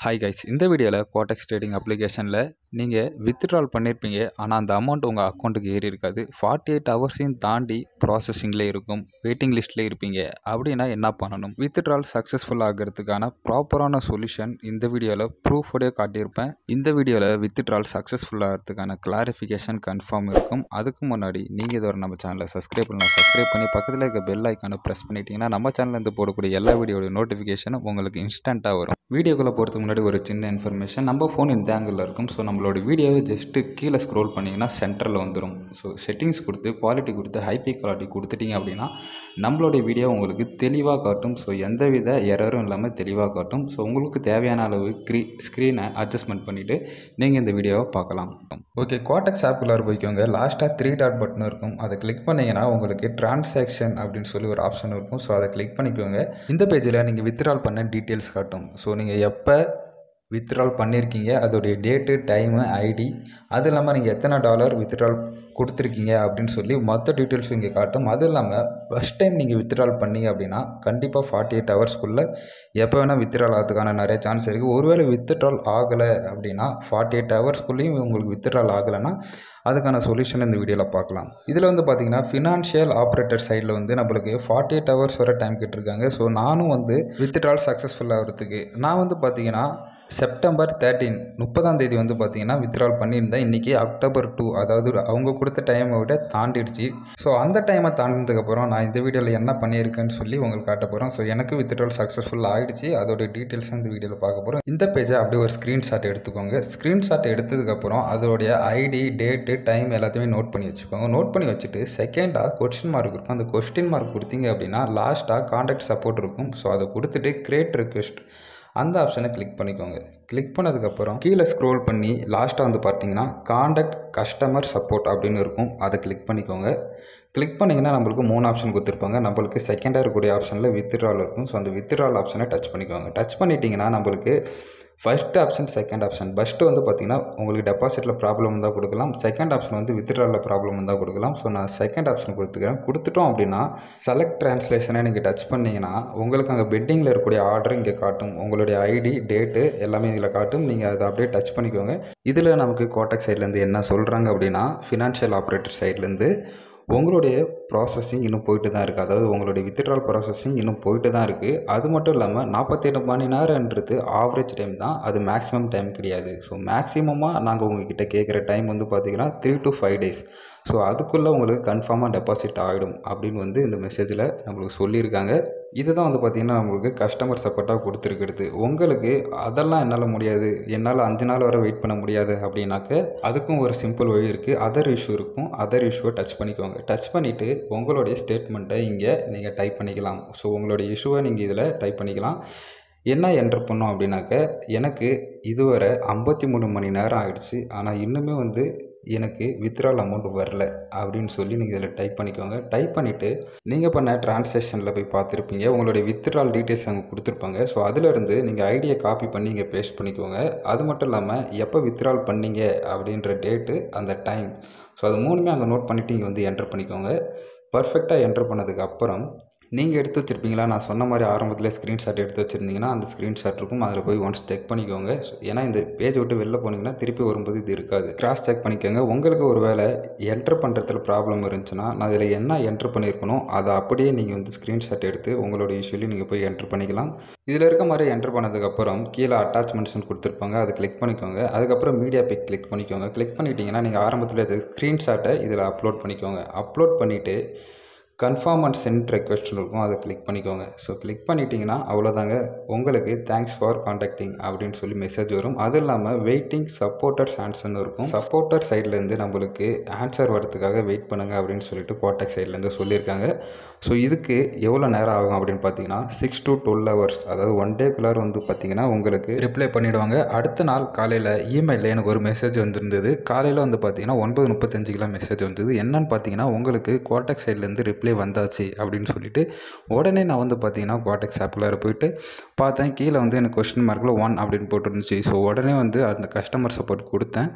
Hi guys, இந்த வீடியோவில் codex trading அப்ளிகேஷனில் நீங்கள் வித்ட்ரால் பண்ணியிருப்பீங்க. ஆனால் அந்த அமௌண்ட் உங்கள் அக்கௌண்ட்டுக்கு ஏறி இருக்காது. 48 ஹவர்ஸையும் தாண்டி ப்ராசஸிங்கில் இருக்கும், வெயிட்டிங் லிஸ்ட்டில் இருப்பீங்க. அப்படின்னா என்ன பண்ணணும்? வித்ட்ரால் சக்ஸஸ்ஃபுல் ஆகிறதுக்கான ப்ராப்பரான சொல்யூஷன் இந்த வீடியோவில் ப்ரூஃபோடே காட்டியிருப்பேன். இந்த வீடியோவில் வித்ட்ரால் சக்ஸஸ்ஃபுல் ஆகிறதுக்கான கிளாரிஃபிகேஷன் கன்ஃபார்ம் இருக்கும். அதுக்கு முன்னாடி நீங்கள் இதுவரை நம்ம சேனலை சப்ஸ்கிரைப் பண்ணி பக்கத்தில் இருக்க பெல் ஐக்கானை ப்ரெஸ் பண்ணிட்டீங்கன்னா நம்ம சேனல்லேருந்து போடக்கூடிய எல்லா வீடியோட நோட்டிஃபிகேஷனும் உங்களுக்கு இன்ஸ்டண்ட்டாக வரும். வீடியோக்குள்ளே போகிறதுக்கு முன்னாடி ஒரு சின்ன இன்ஃபர்மேஷன். நம்ம ஃபோன் இந்த ஆங்கிளில் இருக்கும். ஸோ நம்மளோட வீடியோவை ஜஸ்ட்டு கீழே ஸ்க்ரோல் பண்ணிங்கன்னா சென்டரில் வந்துடும். ஸோ செட்டிங்ஸ் கொடுத்து குவாலிட்டி கொடுத்து ஹைபி குவாலிட்டி கொடுத்துட்டிங்க அப்படின்னா நம்மளோட வீடியோ உங்களுக்கு தெளிவாக காட்டும். ஸோ எந்தவித எரரும் இல்லாமல் தெளிவாக காட்டும். ஸோ உங்களுக்கு தேவையான அளவு ஸ்க்ரீனை அட்ஜஸ்ட்மெண்ட் பண்ணிவிட்டு நீங்கள் இந்த வீடியோவை பார்க்கலாம். ஓகே, கோடெக்ஸ் ஆப்புக்குள்ளார போய்க்கோங்க. லாஸ்ட்டாக 3 டாட் பட்டன் இருக்கும். அதை கிளிக் பண்ணிங்கன்னா உங்களுக்கு டிரான்சாக்ஷன் அப்படின்னு சொல்லி ஒரு ஆப்ஷன் இருக்கும். ஸோ அதை கிளிக் பண்ணிக்கோங்க. இந்த பேஜில் நீங்கள் வித்ட்ரால் பண்ண டீட்டெயில்ஸ் காட்டும். ஸோ நீங்கள் எப்போ வித்ட்ரால் பண்ணியிருக்கீங்க, அதோடைய டேட்டு, டைமு, ஐடி, அது இல்லாமல் நீங்கள் எத்தனை டாலர் வித்ட்ரால் கொடுத்துருக்கீங்க அப்படின்னு சொல்லி மொத்த டீட்டெயில்ஸும் இங்கே காட்டும். அது இல்லாமல் ஃபஸ்ட் டைம் நீங்கள் வித்ட்ரால் பண்ணீங்க அப்படின்னா கண்டிப்பாக 48 ஹவர்ஸ்க்குள்ளே எப்போ வேணால் வித்ட்ரால் ஆகிறதுக்கான நிறைய சான்ஸ் இருக்குது. ஒருவேளை வித்ட்ரால் ஆகலை அப்படின்னா 48 ஹவர்ஸ்க்குள்ளேயும் உங்களுக்கு வித்ட்ரால் ஆகலைன்னா அதுக்கான சொல்யூஷன் இந்த வீடியோவில் பார்க்கலாம். இதில் வந்து பார்த்தீங்கன்னா ஃபினான்ஷியல் ஆப்ரேட்டர் சைடில் வந்து நம்மளுக்கு 48 ஹவர்ஸ் வரை டைம் கேட்டிருக்காங்க. ஸோ நானும் வந்து வித்ட்ரால் சக்ஸஸ்ஃபுல் ஆகிறதுக்கு நான் வந்து பார்த்தீங்கன்னா செப்டம்பர் 30ஆம் தேதி வந்து பார்த்தீங்கன்னா வித்ட்ரால் பண்ணியிருந்தேன். இன்றைக்கி அக்டோபர் 2, அதாவது அவங்க கொடுத்த டைமை விட தாண்டிடுச்சு. ஸோ அந்த டைமை தாண்டினதுக்கப்புறம் நான் இந்த வீடியோவில் என்ன பண்ணியிருக்கேன்னு சொல்லி உங்களுக்கு காட்ட போகிறோம். ஸோ எனக்கு வித்ட்ரால் சக்ஸஸ்ஃபுல் ஆகிடுச்சு. அதோடைய டீட்டெயில்ஸ் இந்த வீடியோவில் பார்க்க போகிறோம். இந்த பேஜை அப்படியே ஒரு ஸ்க்ரீன்ஷாட் எடுத்துக்கோங்க. ஸ்க்ரீன்ஷாட் எடுத்ததுக்கப்புறம் அதோடைய ஐடி, டேட்டு, டைம் எல்லாத்தையுமே நோட் பண்ணி வச்சுக்கோங்க. நோட் பண்ணி வச்சுட்டு செகண்டாக கொஸ்டின் மார்க் இருக்கும். அந்த கொஸ்டின் மார்க் கொடுத்தீங்க அப்படின்னா லாஸ்ட்டாக காண்டாக்ட் சப்போர்ட் இருக்கும். ஸோ அதை கொடுத்துட்டு கிரியேட் ரிக்வெஸ்ட் அந்த ஆப்ஷனை கிளிக் பண்ணிக்கோங்க. கிளிக் பண்ணதுக்கப்புறம் கீழே ஸ்க்ரோல் பண்ணி லாஸ்ட்டாக வந்து பார்த்தீங்கன்னா காண்டாக்ட் கஸ்டமர் சப்போர்ட் அப்படின்னு இருக்கும். அதை கிளிக் பண்ணிக்கோங்க. கிளிக் பண்ணிங்கன்னா நம்மளுக்கு 3 ஆப்ஷன் கொடுத்துருப்பாங்க. நம்மளுக்கு செகண்டாக இருக்கக்கூடிய ஆப்ஷனில் வித்ட்ரால் இருக்கும். ஸோ அந்த வித்ட்ரால் ஆப்ஷனை டச் பண்ணிக்கோங்க. டச் பண்ணிட்டீங்கன்னா நம்மளுக்கு first option, second option. First வந்து பார்த்தீங்கன்னா உங்களுக்கு டெபாசிட்டில் ப்ராப்ளம் இருந்தால் கொடுக்கலாம். செகண்ட் ஆப்ஷன் வந்து வித்ட்ராலில் ப்ராப்ளம் இருந்தால் கொடுக்கலாம். ஸோ நான் செகண்ட் ஆப்ஷன் கொடுத்துக்கிறேன். கொடுத்துட்டோம் அப்படின்னா செலக்ட் ட்ரான்ஸ்லேஷனை நீங்கள் டச் பண்ணிங்கன்னா உங்களுக்கு அங்கே பெட்டிங்கில் இருக்கக்கூடிய ஆர்டர் இங்கே காட்டும். உங்களுடைய ஐடி, டேட்டு எல்லாமே இதில் காட்டும். நீங்கள் அதை அப்படியே டச் பண்ணிக்கோங்க. இதில் நமக்கு கோடெக்ஸ் சைட்லேருந்து என்ன சொல்கிறாங்க அப்படின்னா ஃபினான்ஷியல் ஆப்ரேட்டர் சைட்லேருந்து உங்களுடைய ப்ராசஸிங் இன்னும் போயிட்டு தான் இருக்குது. அதாவது உங்களுடைய வித்ட்ரால் ப்ராசஸிங் இன்னும் போயிட்டு தான் இருக்குது. அது மட்டும் இல்லாமல் 48 மணி நேரம்ன்றது ஆவரேஜ் டைம் தான், அது மேக்ஸிமம் டைம் கிடையாது. ஸோ மேக்ஸிமமாக நாங்கள் உங்ககிட்ட கேட்குற டைம் வந்து பார்த்திங்கன்னா 3 to 5 days. ஸோ அதுக்குள்ளே உங்களுக்கு கன்ஃபார்மாக டெபாசிட் ஆகிடும் அப்படின்னு வந்து இந்த மெசேஜில் நம்மளுக்கு சொல்லியிருக்காங்க. இதுதான் வந்து பார்த்திங்கன்னா நம்மளுக்கு கஸ்டமர் சப்போர்ட்டாக கொடுத்துருக்கிறது. உங்களுக்கு அதெல்லாம் என்னால் முடியாது, என்னால் 5 நாள் வரை வெயிட் பண்ண முடியாது அப்படின்னாக்க அதுக்கும் ஒரு சிம்பிள் வழி இருக்குது. அதர் இஷ்யூ இருக்கும். அதர் இஷ்யூவை டச் பண்ணிக்கோங்க. டச் பண்ணிவிட்டு உங்களுடைய ஸ்டேட்மெண்ட்டை இங்கே நீங்கள் டைப் பண்ணிக்கலாம். ஸோ உங்களுடைய இஷ்யூவை நீங்கள் இதில் டைப் பண்ணிக்கலாம். என்ன என்ட்ரு பண்ணோம் அப்படின்னாக்க எனக்கு இதுவரை 53 மணி நேரம் ஆகிடுச்சு, ஆனால் இன்னுமே வந்து எனக்கு வித்ட்ரால் அமௌண்ட் வரல அப்படின்னு சொல்லி நீங்கள் இதில் டைப் பண்ணிக்கோங்க. டைப் பண்ணிவிட்டு நீங்கள் பண்ண ட்ரான்சாக்ஷனில் போய் பார்த்துருப்பீங்க. உங்களுடைய வித்ட்ரால் டீட்டெயில்ஸ் அங்கே கொடுத்துருப்பாங்க. ஸோ அதிலிருந்து நீங்கள் ஐடியை காப்பி பண்ணி இங்கே பேஸ்ட் பண்ணிக்கோங்க. அது மட்டும் இல்லாமல் எப்போ வித்ட்ரால் பண்ணீங்க அப்படின்ற டேட்டு, அந்த டைம், ஸோ அது 3மே அங்கே நோட் பண்ணிவிட்டு இங்கே வந்து என்ட்ரு பண்ணிக்கோங்க. பர்ஃபெக்டாக என்ட்ரு பண்ணதுக்கு அப்புறம் நீங்கள் எடுத்து வச்சுருப்பீங்களா, நான் சொன்ன மாதிரி ஆரம்பத்தில் ஸ்க்ரீன்ஷாட் எடுத்து வச்சுருந்தீங்கன்னா அந்த ஸ்க்ரீன்ஷாட் இருக்கும். அதில் போய் ஒன்ஸ் செக் பண்ணிக்கோங்க. ஏன்னா இந்த பேஜ் விட்டு வெளில போனீங்கன்னா திருப்பி வரும்போது இது இருக்காது. கிராஸ் செக் பண்ணிக்கோங்க. உங்களுக்கு ஒரு வேளை என்ட்ரு பண்ணுறதுல ப்ராப்ளம் இருந்துச்சுன்னா நான் இதில் என்ன என்ட்ரு பண்ணியிருக்கணும் அதை அப்படியே நீங்கள் வந்து ஸ்க்ரீன்ஷாட் எடுத்து உங்களோட இஷ்யூலையும் நீங்கள் போய் என்ட்ரு பண்ணிக்கலாம். இதில் இருக்க மாதிரி என்ட்ரு பண்ணதுக்கப்புறம் கீழே அட்டாச்மெண்ட்ஸ்னு கொடுத்துருப்பாங்க. அதை கிளிக் பண்ணிக்கோங்க. அதுக்கப்புறம் மீடியா பிக் கிளிக் பண்ணிக்கோங்க. கிளிக் பண்ணிட்டீங்கன்னா நீங்கள் ஆரம்பத்தில் இது ஸ்க்ரீன்ஷாட்டை இதில் அப்லோட் பண்ணிக்கோங்க. அப்லோட் பண்ணிவிட்டு கன்ஃபார்ம் அண்ட் சென்ட் ரெக்வெஸ்ட்னு இருக்கும். அதை கிளிக் பண்ணிக்கோங்க. ஸோ கிளிக் பண்ணிட்டீங்கன்னா அவ்வளோதாங்க, உங்களுக்கு தேங்க்ஸ் ஃபார் காண்டாக்டிங் அப்படின்னு சொல்லி மெசேஜ் வரும். அது இல்லாமல் வெயிட்டிங் சப்போர்ட்டர்ஸ் ஆன்சர்னு இருக்கும். சப்போர்ட்டர் சைட்லேருந்து நம்மளுக்கு ஆன்சர் வரதுக்காக வெயிட் பண்ணுங்கள் அப்படின்னு சொல்லிட்டு கோடெக்ஸ் சைட்லேருந்து சொல்லியிருக்காங்க. ஸோ இதுக்கு எவ்வளோ நேரம் ஆகும் அப்படின்னு பார்த்தீங்கன்னா 6 to 12 hours, அதாவது 1 டேக்குள்ளார வந்து பார்த்தீங்கன்னா உங்களுக்கு ரிப்ளை பண்ணிவிடுவாங்க. அடுத்த நாள் காலையில் இமெயிலில் எனக்கு ஒரு மெசேஜ் வந்திருந்தது. காலையில் வந்து பார்த்தீங்கன்னா 9:35 மெசேஜ் வந்தது. என்னன்னு பார்த்தீங்கன்னா உங்களுக்கு கோடெக்ஸ் சைட்லேருந்து ரிப்ளை ரிப்ளை வந்தாச்சு அப்படின்னு சொல்லிட்டு உடனே நான் வந்து பார்த்தீங்கன்னா கோடெக்ஸ் ஆப்பில் போயிட்டு பார்த்தேன். கீழே வந்து எனக்கு கொஸ்டின் மார்க்கில் 1 அப்படின்னு போட்டுருந்துச்சு. ஸோ உடனே வந்து அந்த கஸ்டமர் சப்போர்ட் கொடுத்தேன்.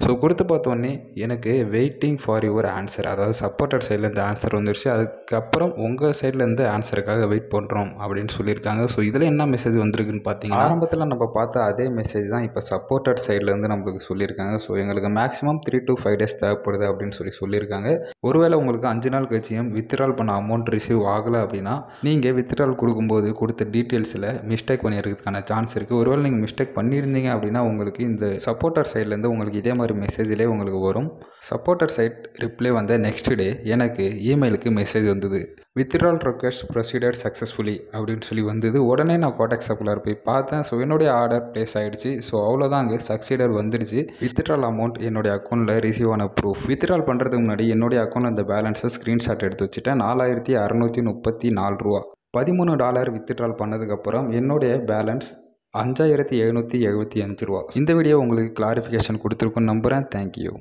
ஸோ கொடுத்து பார்த்தோன்னே எனக்கு வெயிட்டிங் ஃபார் யுவர் ஆன்சர், அதாவது சப்போர்ட்டர் சைட்லேருந்து ஆன்சர் வந்துருச்சு. அதுக்கப்புறம் உங்கள் சைட்லேருந்து ஆன்சருக்காக வெயிட் பண்ணுறோம் அப்படின்னு சொல்லியிருக்காங்க. ஸோ இதில் என்ன மெசேஜ் வந்திருக்குன்னு பார்த்தீங்கன்னா, ஆரம்பத்தில் நம்ம பார்த்த அதே மெசேஜ் தான் இப்போ சப்போர்ட்டர் சைட்லேருந்து நம்மளுக்கு சொல்லியிருக்காங்க. ஸோ எங்களுக்கு மேக்ஸிமம் 3 to 5 days தேவைப்படுது அப்படின்னு சொல்லியிருக்காங்க. ஒருவேளை உங்களுக்கு 5 நாள் கழிச்சியும் வித்ட்ரால் பண்ண அமௌண்ட் ரிசீவ் ஆகலை அப்படின்னா நீங்கள் வித்ட்ரால் கொடுக்கும்போது கொடுத்த டீட்டெயில்ஸில் மிஸ்டேக் பண்ணியிருக்கிறதுக்கான சான்ஸ் இருக்குது. ஒருவேளை நீங்கள் மிஸ்டேக் பண்ணியிருந்தீங்க அப்படின்னா உங்களுக்கு இந்த சப்போர்ட்டர் சைட்லேருந்து உங்களுக்கு இதே மாதிரி மெசேஜிலே உங்களுக்கு வரும். சப்போர்ட்டர் சைட் ரிப்ளை வந்த நெக்ஸ்ட் டே எனக்கு இமெயிலுக்கு மெசேஜ் வந்தது. வித்ட்ரால் ரெக்வெஸ்ட் ப்ரொசீடர் சக்ஸஸ்ஃபுல்லி அப்படின்னு சொல்லி வந்தது. உடனே நான் கோடெக்ஸ் ஆப்பில் போய் பார்த்தேன். ஸோ என்னுடைய ஆர்டர் ப்ளேஸ் ஆகிடுச்சு. ஸோ அவ்வளோதான், அங்கே சக்சீடர் வந்துடுச்சு. வித்ட்ரால் அமௌண்ட் என்னுடைய அக்கௌண்ட்டில் ரிசீவ் ஆன ப்ரூஃப். வித்ட்ரால் பண்ணுறதுக்கு முன்னாடி என்னுடைய அக்கௌண்ட் அந்த பேலன்ஸை ஸ்க்ரீன்ஷாட் எடுத்து வச்சுட்டேன். 4634 ரூபா. $13 வித்ட்ரால் பண்ணதுக்கப்புறம் என்னுடைய பேலன்ஸ் 5775 ரூபா. இந்த வீடியோ உங்களுக்கு கிளாரிஃபிகேஷன் கொடுத்துருக்குன்னு நம்புகிறேன். தேங்க்யூ.